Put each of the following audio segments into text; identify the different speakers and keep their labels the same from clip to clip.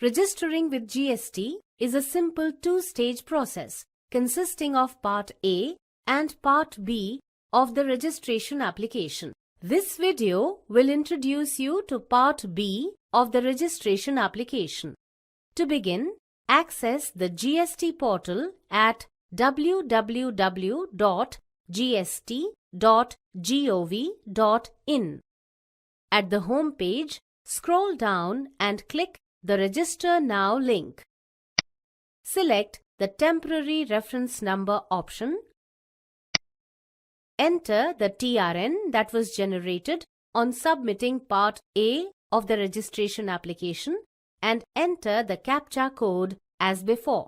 Speaker 1: Registering with GST is a simple two-stage process consisting of Part A and Part B of the registration application. This video will introduce you to Part B of the registration application. To begin, access the GST portal at www.gst.gov.in. At the home page, scroll down and click the Register Now link. Select the Temporary Reference Number option. Enter the TRN that was generated on submitting Part A of the registration application and enter the CAPTCHA code as before.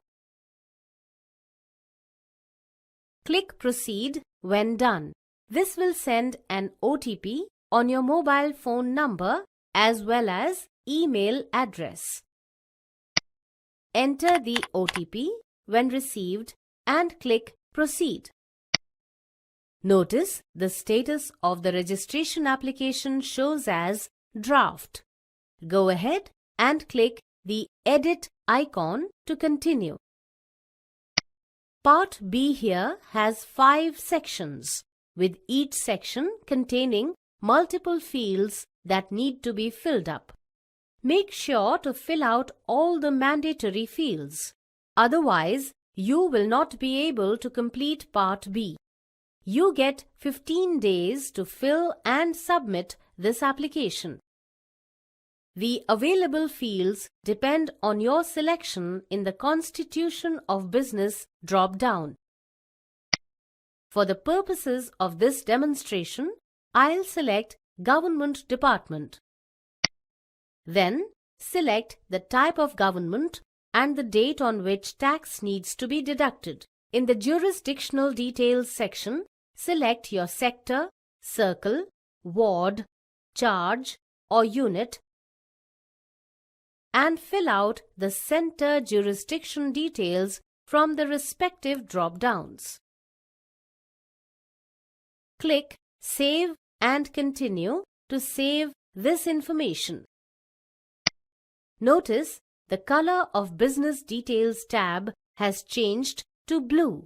Speaker 1: Click Proceed when done. This will send an OTP on your mobile phone number as well as email address. Enter the OTP when received and click Proceed. Notice the status of the registration application shows as Draft. Go ahead and click the Edit icon to continue. Part B here has 5 sections, with each section containing multiple fields that need to be filled up. Make sure to fill out all the mandatory fields. Otherwise, you will not be able to complete Part B. You get 15 days to fill and submit this application. The available fields depend on your selection in the Constitution of Business drop-down. For the purposes of this demonstration, I'll select Government Department. Then, select the type of government and the date on which tax needs to be deducted. In the Jurisdictional Details section, select your sector, circle, ward, charge or unit and fill out the center jurisdiction details from the respective drop-downs. Click Save and Continue to save this information. Notice the color of Business Details tab has changed to blue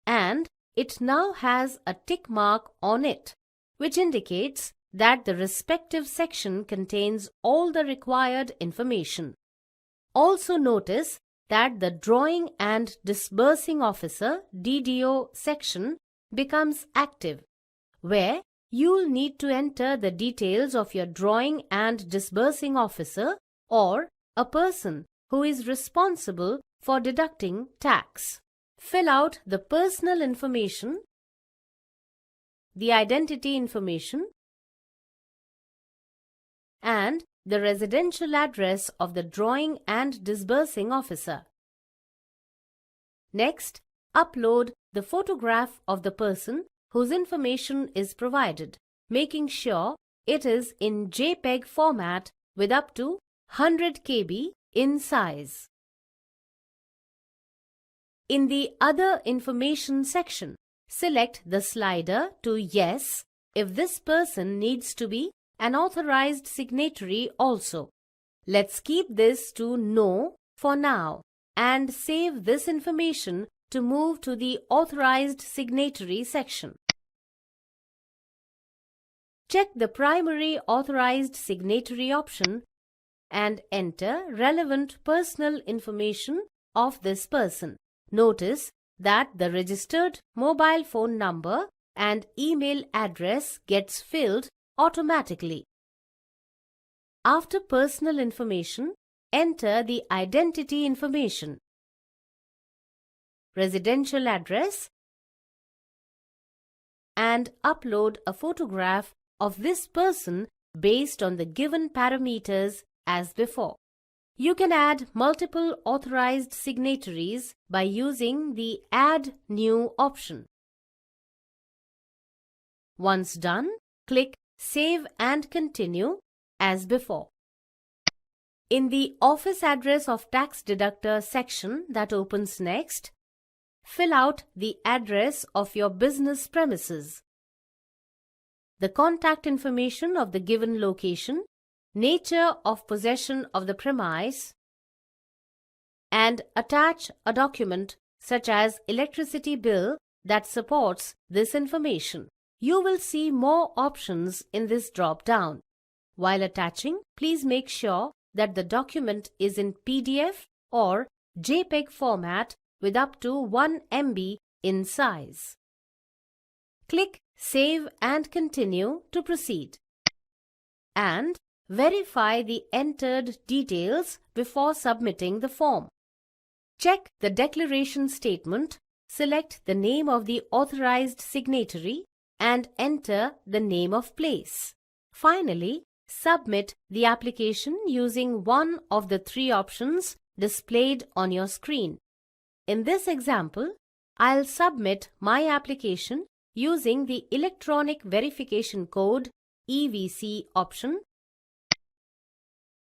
Speaker 1: and it now has a tick mark on it, which indicates that the respective section contains all the required information. Also notice that the Drawing and Disbursing Officer (DDO) section becomes active, where you'll need to enter the details of your Drawing and Disbursing Officer or a person who is responsible for deducting tax. Fill out the personal information, the identity information, and the residential address of the Drawing and Disbursing Officer. Next, upload the photograph of the person whose information is provided, making sure it is in JPEG format with up to 100 KB in size. In the Other Information section, select the slider to Yes if this person needs to be an authorized signatory also. Let's keep this to No for now and save this information to move to the Authorized Signatory section. Check the Primary Authorized Signatory option and enter relevant personal information of this person. Notice that the registered mobile phone number and email address gets filled automatically. After personal information, enter the identity information, residential address, and upload a photograph of this person based on the given parameters as before. You can add multiple authorized signatories by using the Add New option. Once done, click Save and Continue as before. In the Office Address of Tax Deductor section that opens next, fill out the address of your business premises, the contact information of the given location, nature of possession of the premise, and attach a document such as electricity bill that supports this information. You will see more options in this drop-down. While attaching, please make sure that the document is in PDF or JPEG format with up to 1 MB in size. Click Save and Continue to proceed. And verify the entered details before submitting the form. Check the declaration statement, select the name of the authorized signatory and enter the name of place. Finally, submit the application using one of the 3 options displayed on your screen. In this example, I'll submit my application using the Electronic Verification Code (EVC) option,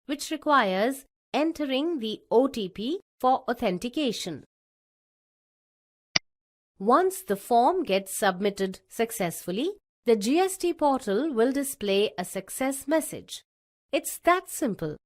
Speaker 1: which requires entering the OTP for authentication. Once the form gets submitted successfully, the GST portal will display a success message. It's that simple.